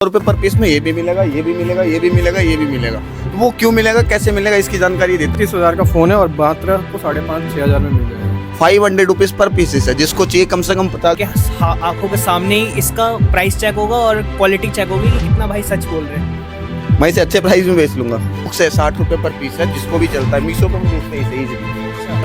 रुपये पर पीस में ये भी मिलेगा, ये भी मिलेगा, ये भी मिलेगा, ये भी मिलेगा। तो वो क्यों मिलेगा, कैसे मिलेगा, इसकी जानकारी देते। 30,000 का फ़ोन है और मात्र आपको 5,500-6,000 में मिल जाएगा। 500 रुपीज़ पर पीस है, जिसको चाहिए कम से कम पता कि आंखों के सामने ही इसका प्राइस चेक होगा और क्वालिटी चेक होगी कि कितना भाई सच बोल रहे हैं। मैं इसे अच्छे प्राइस में बेच लूंगा। से 60 रुपये पर पीस है, जिसको भी चलता है। मीशो पर हम बेचते हैं इसे easily।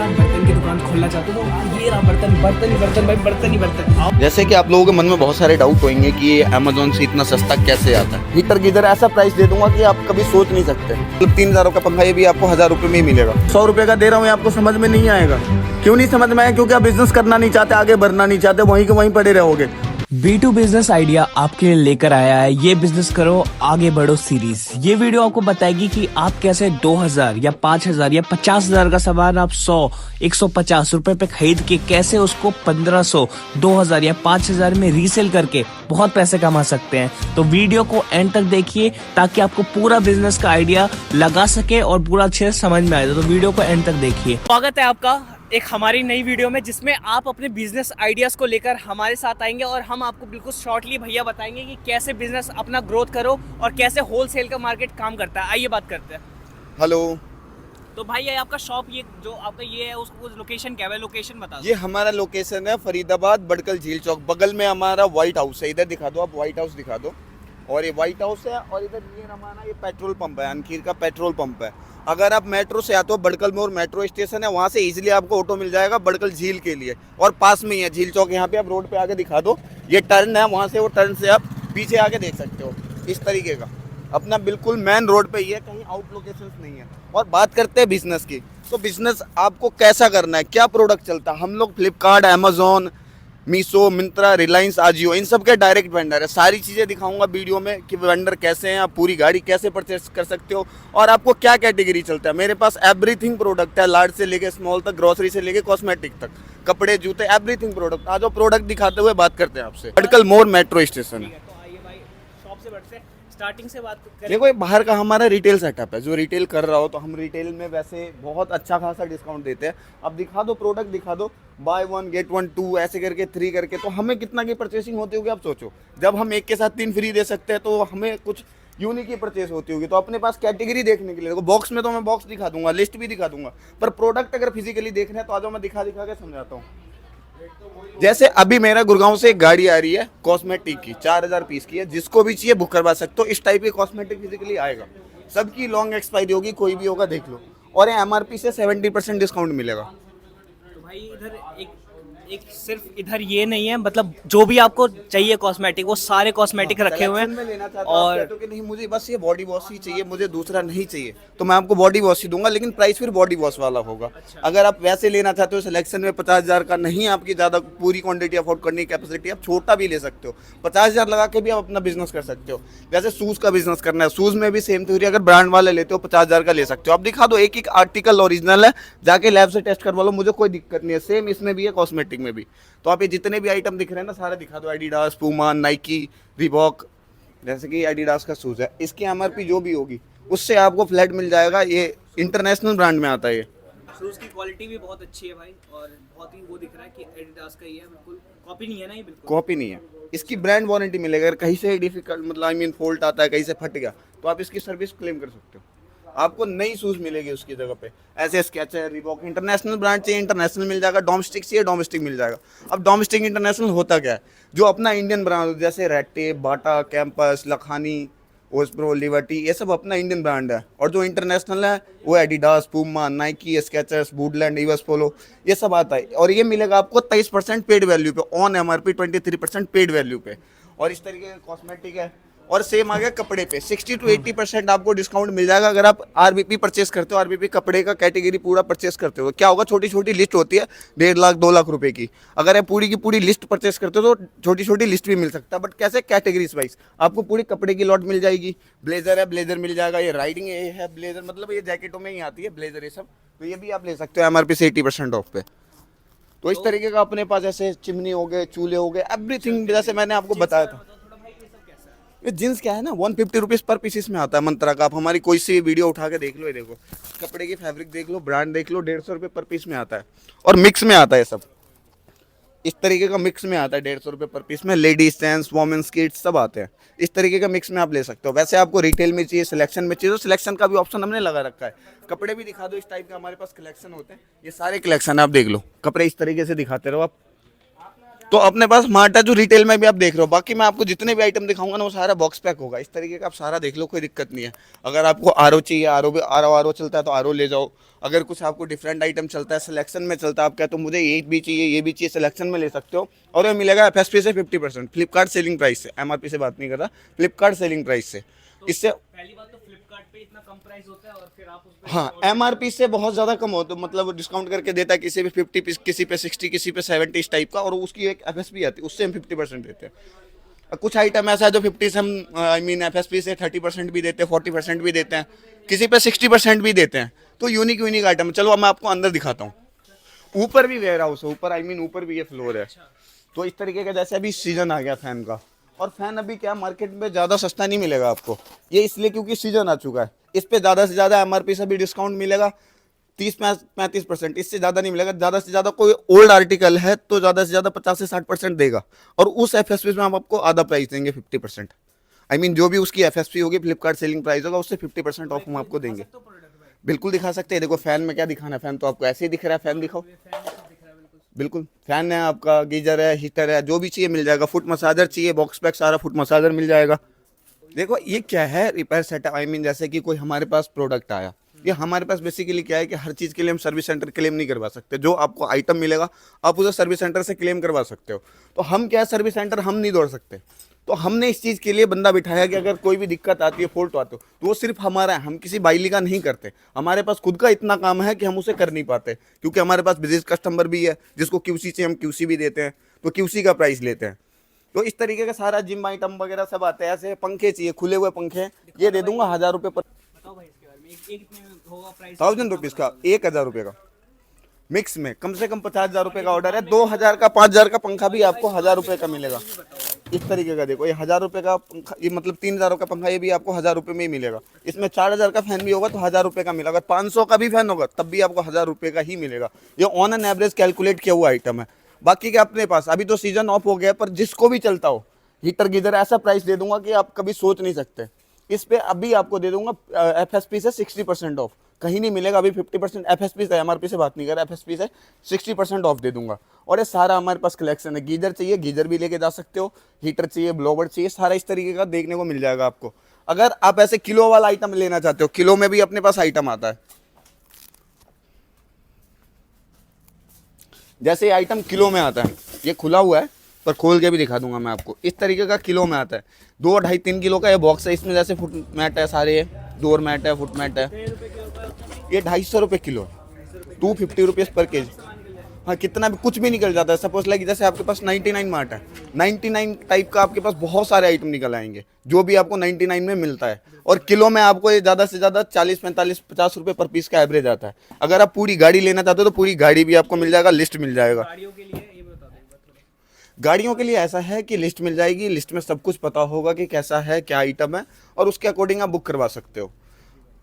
बर्तन की दुकान खोलना चाहते हो तो ये रहा बर्तन, बर्तन ही बर्तन भाई, बर्तन ही बर्तन। जैसे कि आप लोगों के मन में बहुत सारे डाउट होंगे कि ये अमेज़न से इतना सस्ता कैसे आता है। हीटर गीजर ऐसा प्राइस दे दूंगा कि आप कभी सोच नहीं सकते। मतलब 3,000 का पंखा ये भी आपको 1,000 रुपये में ही मिलेगा। 100 रुपये का दे रहा हूँ, आपको समझ में नहीं आएगा। क्यों नहीं समझ में आएगा? क्योंकि आप बिजनेस करना नहीं चाहते, आगे बढ़ना नहीं चाहते, वहीं के वहीं पड़े रहोगे। B2 बिजनेस आइडिया आपके लिए लेकर आया है ये बिजनेस करो आगे बढ़ो सीरीज। ये वीडियो आपको बताएगी कि आप कैसे 2,000 या 5,000 या 50,000 का सामान आप 100, 150 रुपए पे खरीद के कैसे उसको 1,500, 2,000 या 5,000 में रीसेल करके बहुत पैसे कमा सकते हैं। तो वीडियो को एंड तक देखिए ताकि आपको पूरा बिजनेस का आइडिया लगा सके और पूरा अच्छे से समझ में आए। तो वीडियो को एंड तक देखिए। स्वागत है आपका एक हमारी नई वीडियो में, जिसमें आप अपने बिजनेस आइडियाज़ को लेकर हमारे साथ आएंगे और हम आपको बिल्कुल शॉर्टली भैया बताएंगे कि कैसे बिजनेस अपना ग्रोथ करो और कैसे होलसेल का मार्केट काम करता है। आइए बात करते हैं। हेलो, तो भाई ये आपका शॉप, ये जो आपका ये है उसको लोकेशन क्या है, लोकेशन बता दो। ये हमारा लोकेशन है फरीदाबाद बड़कल झील चौक। बगल में हमारा व्हाइट हाउस है। इधर दिखा दो, आप व्हाइट हाउस दिखा दो। और ये व्हाइट हाउस है और इधर ये हमारा ये पेट्रोल पंप है, अनखीर का पेट्रोल पंप है। अगर आप मेट्रो से आते हो, बड़कल में और मेट्रो स्टेशन है, वहाँ से इजीली आपको ऑटो मिल जाएगा बड़कल झील के लिए। और पास में ही है झील चौक। यहाँ पे आप रोड पे आके दिखा दो, ये टर्न है, वहाँ से वो टर्न से आप पीछे आके देख सकते हो। इस तरीके का अपना बिल्कुल मेन रोड पे ही है, कहीं आउट लोकेशन नहीं है। और बात करते हैं बिजनेस की, तो बिजनेस आपको कैसा करना है, क्या प्रोडक्ट चलता है। हम लोग फ्लिपकार्ट, अमेजोन, मीशो, मिंत्रा, रिलायंस, आजियो, इन सब के डायरेक्ट वेंडर है। सारी चीज़ें दिखाऊंगा वीडियो में कि वेंडर कैसे हैं, आप पूरी गाड़ी कैसे परचेस कर सकते हो और आपको क्या कैटेगरी चलता है। मेरे पास एवरीथिंग प्रोडक्ट है, लार्ज से लेके स्मॉल तक, ग्रोसरी से लेके कॉस्मेटिक तक, कपड़े, जूते, एवरीथिंग प्रोडक्ट। आज वो प्रोडक्ट दिखाते हुए बात करते हैं आपसे। बड़कल मोर मेट्रो स्टेशन है। तो आइए भाई शॉप से बढ़ते हैं, स्टार्टिंग से बात करें। देखो, ये बाहर का हमारा रिटेल सेटअप है। जो रिटेल कर रहा हो तो हम रिटेल में वैसे बहुत अच्छा खासा डिस्काउंट देते हैं। अब दिखा दो प्रोडक्ट, दिखा दो, बाय 1 गेट 1 2 ऐसे करके 3 करके। तो हमें कितना की परचेसिंग होती होगी आप सोचो। जब हम एक के साथ 3 फ्री दे सकते हैं तो हमें कुछ यूनिक ही परचेस होती होगी। तो अपने पास कैटेगरी देखने के लिए देखो, बॉक्स में तो मैं बॉक्स दिखा दूंगा, लिस्ट भी दिखा दूंगा, पर प्रोडक्ट अगर फिजिकली देखना है तो आज मैं दिखा के समझाता हूँ। जैसे अभी मेरा गुड़गांव से एक गाड़ी आ रही है कॉस्मेटिक की, 4,000 पीस की है। जिसको भी चाहिए बुक करवा सकते हो। इस टाइप की कॉस्मेटिक फिजिकली आएगा, सबकी लॉन्ग एक्सपायरी होगी, कोई भी होगा देख लो। और ये MRP से 70% डिस्काउंट मिलेगा। तो भाई इधर एक सिर्फ इधर ये नहीं है, मतलब जो भी आपको चाहिए कॉस्मेटिक, वो सारे कॉस्मेटिक रखे हुए में लेना हैं। चाहते हो और तो कि नहीं मुझे बस ये बॉडी वॉश ही चाहिए, मुझे दूसरा नहीं चाहिए, तो मैं आपको बॉडी वॉश ही दूंगा, लेकिन प्राइस फिर बॉडी वॉश वाला होगा। अगर आप वैसे लेना चाहते हो सिलेक्शन में 50,000 का, नहीं आपकी ज़्यादा पूरी क्वांटिटी अफोर्ड करने की कैपेसिटी, आप छोटा भी ले सकते हो। 50,000 लगा के भी आप अपना बिजनेस कर सकते हो। जैसे शूज़ का बिजनेस करना है, शूज़ में भी सेम थ्योरी। अगर ब्रांड वाले लेते हो 50,000 का ले सकते हो। आप दिखा दो, एक एक आर्टिकल ओरिजिनल है, जाके लैब से टेस्ट करवा लो, मुझे कोई दिक्कत नहीं है। सेम इसमें भी है, कॉस्मेटिक में भी। तो आप ये जितने भी आइटम दिख रहे हैं ना, सारे दिखा दो। एडिडास, पूमा, नाइकी, रिबॉक, जैसे कि एडिडास का शूज़ है, इसकी MRP जो भी होगी उससे आपको फ्लैट मिल जाएगा। ये इंटरनेशनल ब्रांड में आता है। ये शूज़ की क्वालिटी भी बहुत अच्छी है भाई, और बहुत ही वो दिख रहा है कि एडिडास का ही है, बिल्कुल कॉपी नहीं है ना ये, बिल्कुल कॉपी नहीं है। इसकी ब्रांड वारंटी मिलेगी। अगर कहीं से डिफिकल्ट मतलब फॉल्ट आता है, कहीं से फट गया, तो आप इसकी सर्विस क्लेम कर सकते हो। आपको नई शूज़ मिलेगी उसकी जगह पे। ऐसे स्केचर, रिबॉक, इंटरनेशनल ब्रांड चाहिए इंटरनेशनल मिल जाएगा, डोमेस्टिक चाहिए डोमेस्टिक मिल जाएगा। अब डोमेस्टिक इंटरनेशनल होता क्या है, जो अपना इंडियन ब्रांड जैसे रेड टेप, बाटा, कैंपस, लखानी, ओस्प्रो, लिबर्टी, ये सब अपना इंडियन ब्रांड है। और जो इंटरनेशनल है वो Adidas, Puma, Nike, Skechers, Woodland, US Polo, ये सब आता है। और ये मिलेगा आपको 23% पेड वैल्यू पे, ऑन MRP 23% पेड वैल्यू पे। और इस तरीके का कॉस्मेटिक है। और सेम आ गया कपड़े पे, 60 to 80% आपको डिस्काउंट मिल जाएगा अगर आप RBP परचेस करते हो। RBP कपड़े का कैटेगरी पूरा परचेस करते हो। क्या होगा, छोटी छोटी लिस्ट होती है 1.5 लाख 2 लाख रुपए की। अगर आप पूरी की पूरी लिस्ट परचेस करते हो तो छोटी छोटी लिस्ट भी मिल सकता है। बट कैसे, कैटेगरीज वाइज आपको पूरी कपड़े की लॉट मिल जाएगी। ब्लेजर है, ब्लेजर मिल जाएगा। ये राइडिंग है ब्लेजर, मतलब ये जैकेटों में ही आती है ब्लेजर, ये सब। तो ये भी आप ले सकते हो MRP से 80% ऑफ पे। तो इस तरीके का अपने पास जैसे चिमनी हो गए, चूल्हे हो गए, एवरीथिंग जैसे मैंने आपको बताया था। ये जींस क्या है ना, 150 रुपीज़ पर पीस में आता है मंत्रा का। आप हमारी कोई सी वीडियो उठा के देख लो, ये देखो, कपड़े की फैब्रिक देख लो, ब्रांड देख लो, 150 रुपये पर पीस में आता है। और मिक्स में आता है सब। इस तरीके का मिक्स में आता है 150 रुपये पर पीस में। लेडीज जेंट्स वोमेन्स किड्स सब आते हैं, इस तरीके का मिक्स में आप ले सकते हो। वैसे आपको रिटेल में चाहिए, सिलेक्शन में चाहिए तो सिलेक्शन का भी ऑप्शन हमने लगा रखा है। कपड़े भी दिखा दो, इस टाइप का हमारे पास कलेक्शन होते हैं, ये सारे कलेक्शन आप देख लो। कपड़े इस तरीके से दिखाते रहो आप। तो अपने पास मार्ट है जो रिटेल में भी आप देख रहे हो। बाकी मैं आपको जितने भी आइटम दिखाऊंगा ना वो सारा बॉक्स पैक होगा, इस तरीके का आप सारा देख लो, कोई दिक्कत नहीं है। अगर आपको आरओ चाहिए, आरओ भी आरओ चलता है तो आरओ ले जाओ। अगर कुछ आपको डिफरेंट आइटम चलता है, सिलेक्शन में चलता है, आप कहते हो मुझे ये भी चाहिए ये भी चाहिए, सिलेक्शन में ले सकते हो। और ये मिलेगा एफएसपी से 50%, फ्लिपकार्ट सेलिंग प्राइस से, एमआरपी से बात नहीं कर रहा, फ्लिपकार्ट सेलिंग प्राइस से। इससे पहली बात तो फ्लिपकार्ट पे इतना कम प्राइस होता है और फिर आप उस पे हाँ, एमआरपी से बहुत ज़्यादा कम हो, तो मतलब डिस्काउंट करके देता है, किसी पे 50 पीस, किसी पे 60, किसी पे 70 इस टाइप का, और उसकी एक एफएसपी आती है, उससे हम 50% देते हैं। कुछ आइटम ऐसा है जो 50 से हम आई मीन एफएसपी से 30% भी देते हैं, 40% भी देते हैं, किसी पे 60% भी देते हैं। तो यूनिक यूनिक आइटम। चलो अब मैं आपको अंदर दिखाता हूँ। ऊपर भी वेयर हाउस है, ऊपर आई मीन ऊपर भी ये फ्लोर है। तो इस तरीके का, जैसे अभी सीजन आ गया फैन का, और फैन अभी क्या मार्केट में ज़्यादा सस्ता नहीं मिलेगा आपको, ये इसलिए क्योंकि सीजन आ चुका है। इस पे ज़्यादा से ज़्यादा एमआरपी से भी डिस्काउंट मिलेगा 30-35%, इससे ज़्यादा नहीं मिलेगा। ज़्यादा से ज़्यादा कोई ओल्ड आर्टिकल है तो ज़्यादा से ज़्यादा 50 से 60% देगा, और उस एफएसपी में हम आपको आधा प्राइस देंगे, 50%। आई मीन जो भी उसकी एफएसपी होगी, फ्लिपकार्ट सेलिंग प्राइस होगा, उससे 50% ऑफ हम आपको देंगे। बिल्कुल दिखा सकते हैं। देखो फैन में क्या दिखाना है, फैन तो आपको ऐसे ही दिख रहा है, फैन दिखाओ। बिल्कुल फैन है आपका, गीजर है, हीटर है, जो भी चाहिए मिल जाएगा। फुट मसाजर चाहिए, बॉक्स पैक सारा फुट मसाजर मिल जाएगा। देखो ये क्या है, रिपेयर सेटअप। आई मीन जैसे कि कोई हमारे पास प्रोडक्ट आया, ये हमारे पास बेसिकली क्या है कि हर चीज़ के लिए हम सर्विस सेंटर क्लेम नहीं करवा सकते। जो आपको आइटम मिलेगा आप उसे सर्विस सेंटर से क्लेम करवा सकते हो। तो हम क्या है, सर्विस सेंटर हम नहीं दौड़ सकते। तो हमने इस चीज़ के लिए बंदा बिठाया कि अगर कोई भी दिक्कत आती है, फॉल्ट आते हो, तो वो सिर्फ हमारा है, हम किसी बाइली का नहीं करते। हमारे पास खुद का इतना काम है कि हम उसे कर नहीं पाते, क्योंकि हमारे पास बिजनेस कस्टमर भी है जिसको क्यूसी चाहिए, हम क्यूसी भी देते हैं, तो क्यूसी का प्राइस लेते हैं। तो इस तरीके का सारा जिम आइटम वगैरह सब आता है। ऐसे पंखे चाहिए, खुले हुए पंखे, ये दे दूंगा 1000 रुपये पर। बताओ भाई इसके बारे में, एक कितने होगा प्राइस? 1000 रुपीज़ का, 1000 रुपये का मिक्स में कम से कम 50,000 रुपये का ऑर्डर है। 2000 का 5000 का पंखा भी आपको 1000 रुपये का मिलेगा। इस तरीके का देखो, ये 1000 रुपये का पंखा, ये मतलब 3000 का पंखा, ये भी आपको 1000 रुपये में ही मिलेगा। इसमें 4000 का फैन भी होगा तो 1000 रुपये का मिलेगा। 500 का भी फैन होगा तब भी आपको 1000 रुपये का ही मिलेगा। ये ऑन एन एवरेज कैलकुलेट किया हुआ आइटम है। बाकी के अपने पास अभी तो सीजन ऑफ हो गया, पर जिसको भी चलता हो हीटर गीजर, ऐसा प्राइस दे दूंगा कि आप कभी सोच नहीं सकते। इस पे अभी आपको दे दूंगा एफएसपी से 60% ऑफ, कहीं नहीं मिलेगा अभी। 50% एफएसपी से, एमआरपी से बात नहीं कर रहा, एफएसपी से 60% ऑफ दे दूंगा। और ये सारा हमारे पास कलेक्शन है। गीजर चाहिए, गीजर भी लेके जा सकते हो, हीटर चाहिए, ब्लोवर चाहिए, सारा इस तरीके का देखने को मिल जाएगा आपको। अगर आप ऐसे किलो वाला आइटम लेना चाहते हो, किलो में भी अपने पास आइटम आता है। जैसे ये आइटम किलो में आता है, ये खुला हुआ है पर खोल के भी दिखा दूंगा मैं आपको। इस तरीके का किलो में आता है, 2, 2.5, 3 किलो का ये बॉक्स है। इसमें जैसे फुट मैट है, सारे डोर मैट है, फुट मैट है। ये 250 रुपये किलो, 250 रुपीज़ पर केजी। हाँ, कितना भी कुछ भी निकल जाता है। सपोज लाइक जैसे आपके पास 99 मार्ट है, 99 टाइप का आपके पास बहुत सारे आइटम निकल आएंगे जो भी आपको 99 में मिलता है। और किलो में आपको ये ज़्यादा से ज़्यादा 40, 45, 50 रुपये पर पीस का एवरेज आता है। अगर आप पूरी गाड़ी लेना चाहते हो तो पूरी गाड़ी भी आपको मिल जाएगा, लिस्ट मिल जाएगा। गाड़ियों के लिए ये बता दो थोड़ा। गाड़ियों के लिए ऐसा है कि लिस्ट मिल जाएगी, लिस्ट में सब कुछ पता होगा कि कैसा है, क्या आइटम है, और उसके अकॉर्डिंग आप बुक करवा सकते हो।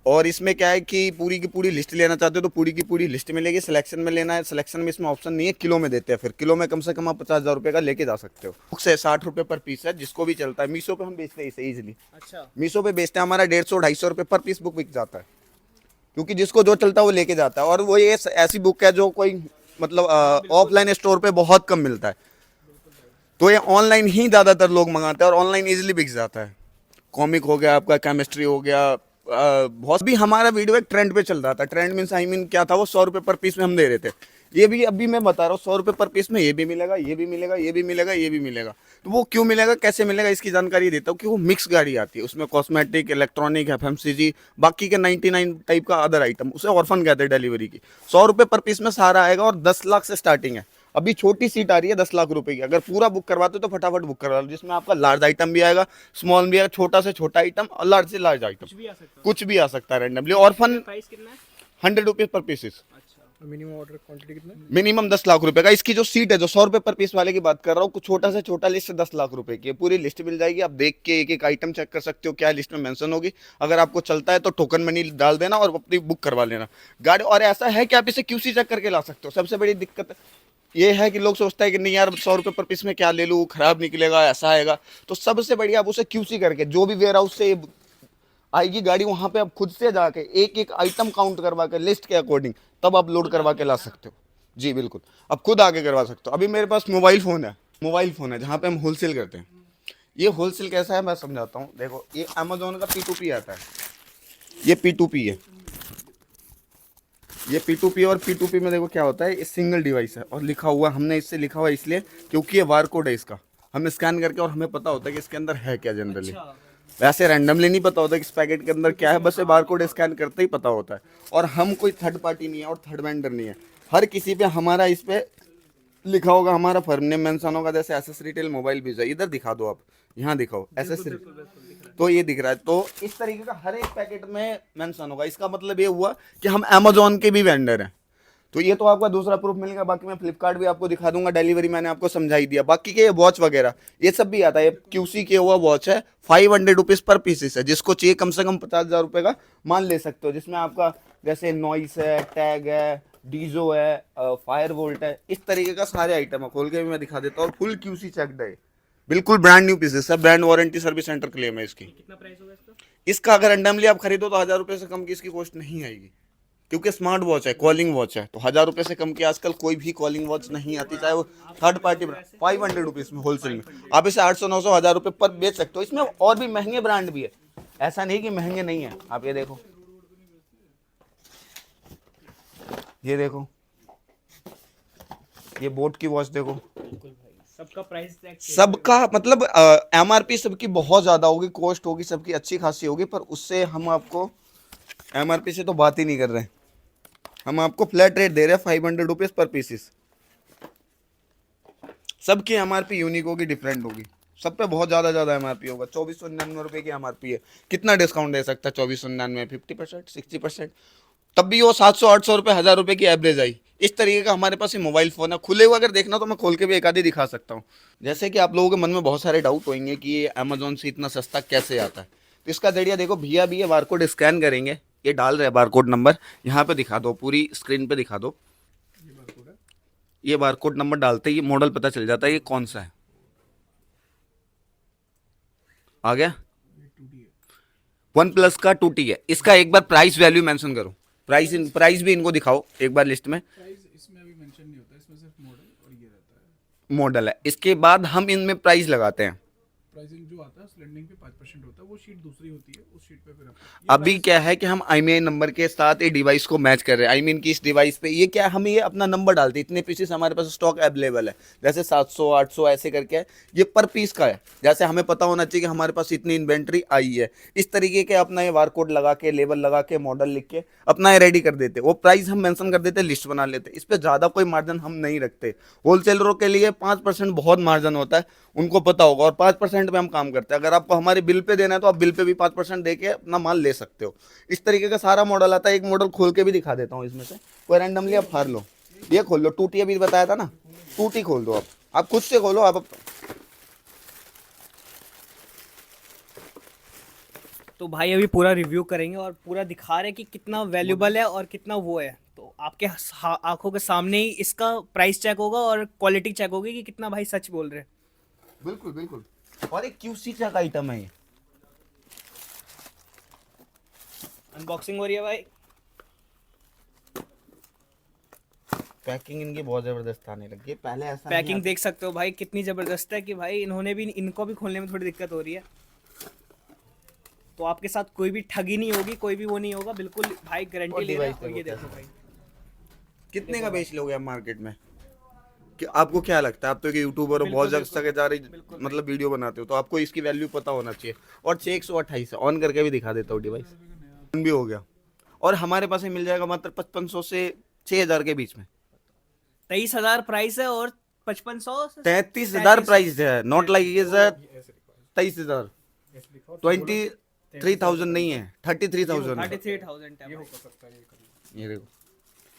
और इसमें क्या है कि पूरी की पूरी लिस्ट लेना चाहते हो तो पूरी की पूरी लिस्ट मिलेगी। सिलेक्शन में लेना है, सिलेक्शन में इसमें ऑप्शन नहीं है, किलो में देते हैं। फिर किलो में कम से कम आप 50,000 का लेके जा सकते हो। बुक से 60 रुपये पर पीस है, जिसको भी चलता है। मीशो पे हम बेचते हैं इसे ईजिली, अच्छा, मीशो पे बेचते हैं, हमारा 150-250 रुपये पर पीस बुक बिक जाता है, क्योंकि जिसको जो चलता है वो लेके जाता है। और वो ये ऐसी बुक है जो कोई मतलब ऑफलाइन स्टोर पे बहुत कम मिलता है, तो ये ऑनलाइन ही ज़्यादातर लोग मंगाते हैं और ऑनलाइन ईजिली बिक जाता है। कॉमिक हो गया आपका, केमिस्ट्री हो गया, बहुत भी। हमारा वीडियो एक ट्रेंड पे चल रहा था। ट्रेंड मीन्स आई मीन क्या था, वो 100 रुपये पर पीस में हम दे रहे थे। ये भी अभी मैं बता रहा हूँ, 100 रुपये पर पीस में ये भी मिलेगा, ये भी मिलेगा, ये भी मिलेगा, ये भी मिलेगा। तो वो क्यों मिलेगा, कैसे मिलेगा, इसकी जानकारी देता हूँ कि वो मिक्स गाड़ी आती है, उसमें कॉस्मेटिक, इलेक्ट्रॉनिक, एफएमसीजी, बाकी के 99 टाइप का अदर आइटम, उसे ऑर्फन कहते हैं डिलीवरी की। 100 रुपये पर पीस में सारा आएगा और 10 लाख से स्टार्टिंग है। अभी छोटी सीट आ रही है 10 लाख रुपए की। अगर पूरा बुक करवाते हो तो फटाफट बुक करवा लो, जिसमें आपका लार्ज आइटम भी आएगा, स्मॉल भी आएगा, छोटा से छोटा आइटम और लार्ज से लार्ज आइटम, कुछ भी आ सकता है रैंडमली। ऑर्फन प्राइस कितना है? 100 रुपीज़ पर पीसेस, मिनिमम ऑर्डर क्वांटिटी कितना है? मिनिमम 10 लाख रुपए का। इसकी जो सीट है, जो 100 रुपये पर पीस वाले की बात कर रहा हूँ, कुछ छोटा से छोटा लिस्ट 10 लाख रुपए की है। पूरी लिस्ट मिल जाएगी, आप देख के एक एक आइटम चेक कर सकते हो क्या लिस्ट में मेंशन होगी। अगर आपको चलता है तो टोकन मनी डाल देना और अपनी बुक करवा लेना गाड़ी। और ऐसा है कि आप इसे क्यूसी चेक करके ला सकते हो। सबसे बड़ी दिक्कत ये है कि लोग सोचते हैं कि नहीं यार 100 रुपये पर पीस में क्या ले लूँ, खराब निकलेगा, ऐसा आएगा। तो सबसे बढ़िया आप उसे क्यूसी करके, जो भी वेयर हाउस से आएगी गाड़ी, वहां पे आप खुद से जाके एक एक आइटम काउंट करवा के लिस्ट के अकॉर्डिंग तब आप लोड करवा के ला सकते हो। जी बिल्कुल, आप खुद आके करवा सकते हो। अभी मेरे पास मोबाइल फ़ोन है जहाँ पे हम होलसेल करते हैं। ये होलसेल कैसा है मैं समझाता हूँ। देखो ये अमेजोन का P2P आता है, ये P2P है, ये P2P। और P2P में देखो क्या होता है, ये सिंगल डिवाइस है और लिखा हुआ, हमने इससे लिखा हुआ इसलिए क्योंकि ये बारकोड है इसका, हम स्कैन करके और हमें पता होता है कि इसके अंदर है क्या। जनरली वैसे रैंडमली नहीं पता होता कि इस पैकेट के अंदर क्या है, बस ये बारकोड स्कैन करते ही पता होता है। और हम कोई थर्ड पार्टी नहीं है और थर्ड वेंडर नहीं है, हर किसी पे हमारा इस पे लिखा होगा, हमारा फर्म नेम मेंशन होगा। जैसे एसएस रिटेल मोबाइल बीज है, इधर दिखा दो आप, यहाँ दिखाओ एसएस, तो ये दिख रहा है। तो इस तरीके का हर एक पैकेट में मेंशन होगा। इसका मतलब ये हुआ कि हम अमेजोन के भी वेंडर हैं। तो ये तो आपका दूसरा प्रूफ मिलेगा। बाकी मैं फ्लिपकार्ट भी आपको दिखा दूंगा, डिलीवरी मैंने आपको समझा ही दिया। बाकी के ये वॉच वगैरह ये सब भी आता है। ये क्यूसी किया हुआ वॉच है, 500 रुपीज़ पर पीसेस है। जिसको चाहिए कम से कम 50,000 रुपये का मान ले सकते हो, जिसमें आपका जैसे नॉइस है, टैग है, डीजो है, फायर वोल्ट है, इस तरीके का सारे आइटम है। खोल के भी मैं दिखा देता हूँ। फुल क्यूसी चेक्ड है, बिल्कुल ब्रांड न्यू पीसेस है, brand warranty service centre claim है इसकी। कितना प्राइस होगा इसका? इसका अगर रैंडमली आप खरीदो तो 1000 रुपये से कम की इसकी कॉस्ट नहीं आएगी, क्योंकि स्मार्ट वॉच है, कॉलिंग वॉच है। तो 1000 रुपये से कम की आजकल कोई भी कॉलिंग वॉच नहीं आती, चाहे वो थर्ड पार्टी। 500 रुपीज़ में होलसेल में आप इसे 800 900 1000 रुपये पर बेच सकते हो। इसमें और भी महंगे ब्रांड भी है, ऐसा नहीं कि महंगे नहीं है। आप ये देखो, ये देखो, ये बोट की वॉच देखो। सबका प्राइस सबका मतलब एमआरपी सबकी बहुत ज़्यादा होगी, कॉस्ट होगी सबकी अच्छी खासी होगी, पर उससे हम आपको एमआरपी से तो बात ही नहीं कर रहे हैं। हम आपको फ्लैट रेट दे रहे हैं 500 रुपीज़ पर पीसेस। सबकी एमआरपी यूनिक होगी, डिफरेंट होगी, सब पे बहुत ज़्यादा एमआरपी होगा। 2499 रुपये की एमआरपी है। कितना डिस्काउंट दे सकता है 2499 में? 50%, 60%, तब भी वो 700-800 रुपये, 1000 रुपये की एवरेज आई। इस तरीके का हमारे पास ये मोबाइल फ़ोन है। खुले हुए अगर देखना तो मैं खोल के भी एक आधी दिखा सकता हूँ। जैसे कि आप लोगों के मन में बहुत सारे डाउट होंगे कि ये अमेजोन से इतना सस्ता कैसे आता है। तो इसका जरिया देखो, भैया भी ये बारकोड स्कैन करेंगे, ये डाल रहे हैं बारकोड नंबर, यहाँ पे दिखा दो, पूरी स्क्रीन पे दिखा दो। ये बारकोड नंबर डालते ही मॉडल पता चल जाता है ये कौन सा है। आ गया, OnePlus का 2T है। इसका एक बार प्राइस वैल्यू मेंशन करो, प्राइस भी इनको दिखाओ एक बार लिस्ट में। इसमें अभी मेंशन नहीं होता, इसमें सिर्फ मॉडल और ये रहता है। मॉडल है, इसके बाद हम इनमें प्राइस लगाते हैं। प्राइसिंग जो आता है उस लैंडिंग पे 5% होता है, वो शीट दूसरी होती है, उस शीट पे फिर अभी क्या है कि हम IMEI नंबर के साथ ये डिवाइस को मैच कर रहे हैं। I mean कि इस डिवाइस पे ये क्या है, हम ये अपना नंबर डालते हैं, इतने पीसेस हमारे पास स्टॉक अवेलेबल है, जैसे 700 800 ऐसे करके है। ये पर पीस का है, जैसे हमें पता होना चाहिए कि हमारे पास इतनी इन्वेंट्री आई है। इस तरीके के अपना ये बारकोड लगा के, लेबल लगा के, मॉडल लिख के अपना ये रेडी कर देते। वो प्राइस हम मेंशन कर देते, लिस्ट बना लेते। इस पर ज़्यादा कोई मार्जिन हम नहीं रखते। होलसेलरों के लिए 5% बहुत मार्जिन होता है, उनको पता होगा, और 5% पे हम काम करते हैं। अगर आपको हमारे बिल पे देना है तो आप बिल पे भी 5% दे के अपना माल ले सकते हो। इस तरीके का सारा मॉडल आता है। एक मॉडल खोल के भी दिखा देता हूँ, इसमें से कोई रैंडमली आप फाड़ लो। ये खोल लो, 2T अभी बताया था ना, 2T खोल दो आप खुद से खोलो आप। तो भाई अभी पूरा रिव्यू करेंगे और पूरा दिखा रहे हैं कि कितना वैल्यूबल है और कितना वो है। तो आपके आंखों के सामने ही इसका प्राइस चेक होगा और क्वालिटी चेक होगी कि कितना भाई सच बोल रहे हैं। बिल्कुल बिल्कुल, और एक क्यूसी चेक आइटम है ये। अनबॉक्सिंग हो रही है भाई। पैकिंग इनकी बहुत जबरदस्त आने लगी है, पहले ऐसा नहीं पैकिंग देख सकते हो भाई कितनी जबरदस्त है कि भाई इन्होंने भी, इनको भी खोलने में थोड़ी दिक्कत हो रही है। तो आपके साथ कोई भी ठगी नहीं होगी, कोई भी वो नहीं होगा, बिल्कुल भाई गारंटी ले रहे हैं। और ये देखो भाई कितने का बेच लोगे आप मार्केट में? कि आपको क्या लगता है, आप तो एक यूट्यूबर हो, बहुत जगह जा रही मतलब वीडियो बनाते हो, तो आपको इसकी वैल्यू पता होना चाहिए। और 628 है, ऑन करके भी दिखा देता हूँ डिवाइस, भी हो गया। और हमारे पास ये मिल जाएगा मात्र 5500 से 6000 के बीच में। 23,000 प्राइस है और 5500 33,000 प्राइस है, नॉट लाइक ये सर 23,000, 23,000 नहीं है, 33,000 है। 33,000 ये देखो,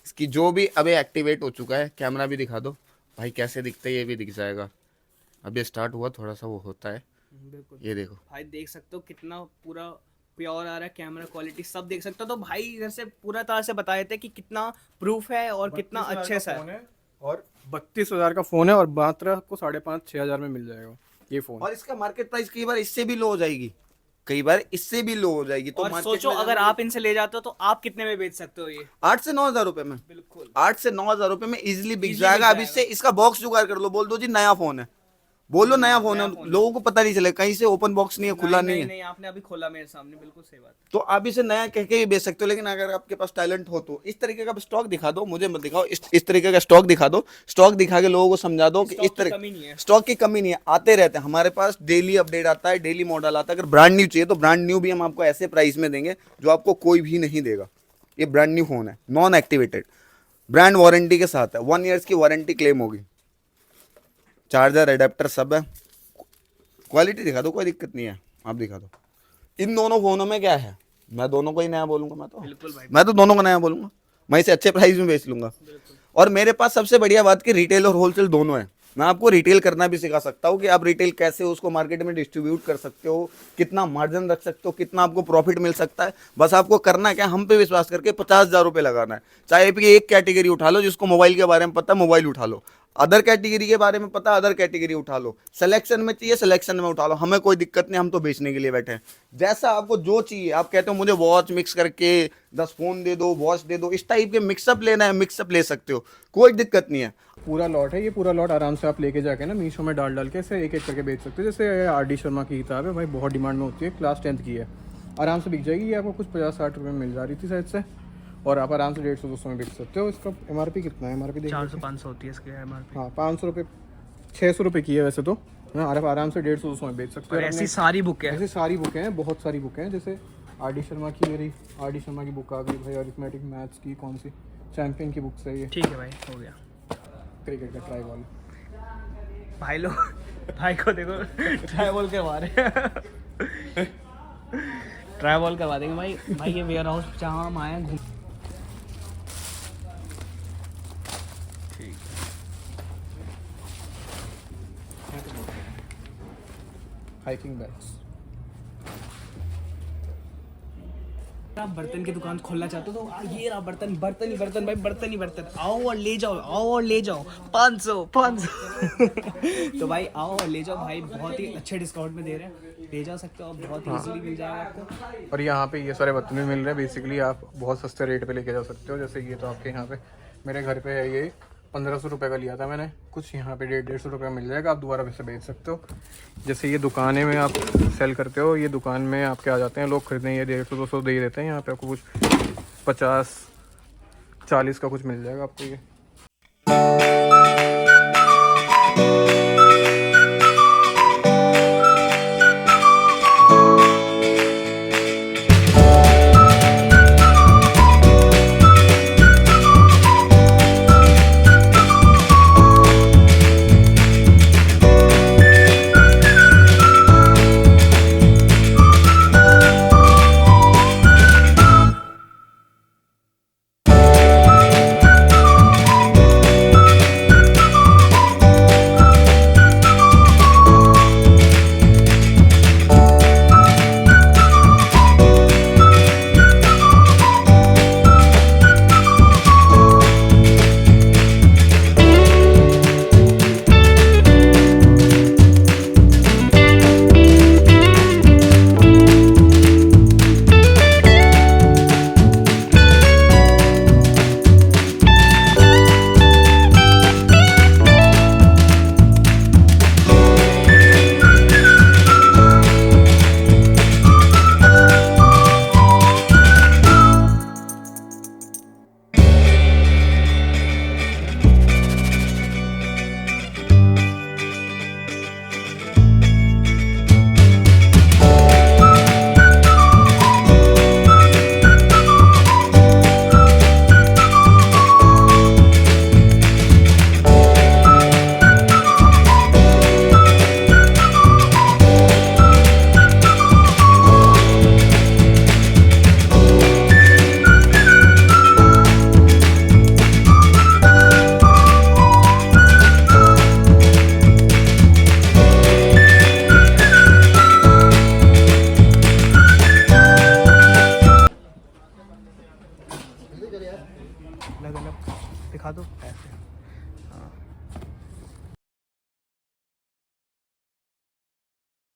इसकी जो भी अबे एक्टिवेट हो चुका है, कैमरा भी दिखा दो भाई कैसे दिखता है, ये भी दिख जाएगा। अभी स्टार्ट हुआ, थोड़ा सा वो होता है। बिल्कुल ये देखो भाई, देख सकते हो कितना पूरा प्योर आ रहा है, कैमरा क्वालिटी सब देख सकते हो। तो भाई इधर से पूरा तरह से बता देते हैं कि कितना प्रूफ है और कितना अच्छे सा है। और 32,000 का फ़ोन है और मात्र आपको 5,500-6,000 में मिल जाएगा ये फ़ोन। और इसका मार्केट प्राइस कई बार इससे भी लो हो जाएगी, कई बार इससे भी लो हो जाएगी। तो और market सोचो में अगर जाना- आप इनसे ले जाते हो तो आप कितने में बेच सकते हो ये? 8 से 9 हजार रुपए में, बिल्कुल 8 से 9 हजार रुपए में इजिली बिक Easily जाएगा। बिक अब इससे इसका बॉक्स जुगाड़ कर लो, बोल दो जी नया फोन है, बोलो नया फोन है, लोगों को पता नहीं चले कहीं से ओपन बॉक्स नहीं है, खुला नहीं है। नहीं आपने अभी खोला मेरे सामने, बिल्कुल सही बात। तो आप इसे नया कह के भी बेच सकते हो, लेकिन अगर आपके पास टैलेंट हो तो इस तरीके का स्टॉक दिखा दो, मुझे मत दिखाओ, इस तरीके का स्टॉक दिखा दो, स्टॉक दिखा के लोगों को समझा दो कि स्टॉक इस की तरह कमी नहीं है। स्टॉक की कमी नहीं है, आते रहते हैं हमारे पास, डेली अपडेट आता है, डेली मॉडल आता है। अगर ब्रांड न्यू चाहिए तो ब्रांड न्यू भी हम आपको ऐसे प्राइस में देंगे जो आपको कोई भी नहीं देगा। ये ब्रांड न्यू फोन है, नॉन एक्टिवेटेड, ब्रांड वारंटी के साथ है, 1 ईयर्स की वारंटी क्लेम होगी, चार्जर एडेप्टर सब है। क्वालिटी दिखा दो, कोई दिक्कत नहीं है, आप दिखा दो। इन दोनों फोनों में क्या है, मैं दोनों को ही नया बोलूंगा, बिल्कुल भाई, मैं तो दोनों को नया बोलूंगा, मैं इसे अच्छे प्राइस में बेच लूंगा। और मेरे पास सबसे बढ़िया बात कि रिटेल और होलसेल दोनों है। मैं आपको रिटेल करना भी सिखा सकता हूँ कि आप रिटेल कैसे उसको मार्केट में डिस्ट्रीब्यूट कर सकते हो, कितना मार्जिन रख सकते हो, कितना आपको प्रॉफिट मिल सकता है। बस आपको करना क्या, हम पे विश्वास करके 50,000 रुपये लगाना है। चाहे आपकी एक कैटेगरी उठा लो, जिसको मोबाइल के बारे में पता है मोबाइल उठा लो, अदर कैटेगरी के बारे में पता अदर कैटेगरी उठा लो, सिलेक्शन में चाहिए सिलेक्शन में उठा लो, हमें कोई दिक्कत नहीं, हम तो बेचने के लिए बैठे हैं। जैसा आपको जो चाहिए, आप कहते हो मुझे वॉच मिक्स करके 10 फोन दे दो, वॉच दे दो, इस टाइप के मिक्सअप लेना है, मिक्सअप ले सकते हो, कोई दिक्कत नहीं है। पूरा लॉट है, ये पूरा लॉट आराम से आप लेके जाके ना मीशो में डाल के इसे एक एक करके बेच सकते हो। जैसे RD शर्मा की किताब है भाई, बहुत डिमांड में होती है, क्लास 10th की है, आराम से बिक जाएगी। ये आपको कुछ 50-60 रुपये में मिल जा रही थी शायद से, और आप आराम से 150-200 में बेच सकते हो। इसका MRP कितना है, MRP देखिए 400-500 होती है इसकी MRP। हाँ 500 रुपये, 600 रुपये की है वैसे तो, है ना। आप आराम से 150-200 में बेच सकते हो। और ऐसी सारी बुक है, ऐसी सारी बुकें हैं, बहुत सारी बुकें हैं। जैसे RD शर्मा की, मेरी RD शर्मा की बुक आ गई भाई, अरिथमेटिक मैथ्स की, कौन सी चैंपियन की बुक्स है ये, ठीक है भाई, हो गया। क्रिकेट का ट्राई बॉल। भाई लोग भाई को देखो ट्राई करवा रहे ट्राई बॉल करवा देंगे भाई। भाई ये वेयर हाउस जहाँ हम आए हैं घूम, हाइकिंग बैग्स। आप बर्तन की दुकान खोलना चाहते हो तो ये रहा बर्तन, बर्तन ही बर्तन भाई, बर्तन ही बर्तन, आओ और ले जाओ, आओ और ले जाओ, 500 तो भाई आओ और ले जाओ भाई, बहुत ही अच्छे डिस्काउंट में दे रहे हैं, ले जा सकते हो आप, बहुत ही इजीली मिल जाएगा आपको। और यहाँ पे ये सारे बर्तन भी मिल रहे हैं। बेसिकली आप बहुत सस्ते रेट पे लेके जा सकते हो। जैसे ये तो आपके यहाँ पे मेरे घर पे है, ये 1500 रुपये का लिया था मैंने, कुछ यहाँ पे 150-150 रुपये मिल जाएगा, आप दोबारा फिर से बेच सकते हो। जैसे ये दुकानें में आप सेल करते हो, ये दुकान में आपके आ जाते हैं लोग खरीदने, ये 150-200 दे ही देते हैं। यहाँ पे आपको कुछ 50-40 का कुछ मिल जाएगा आपको ये।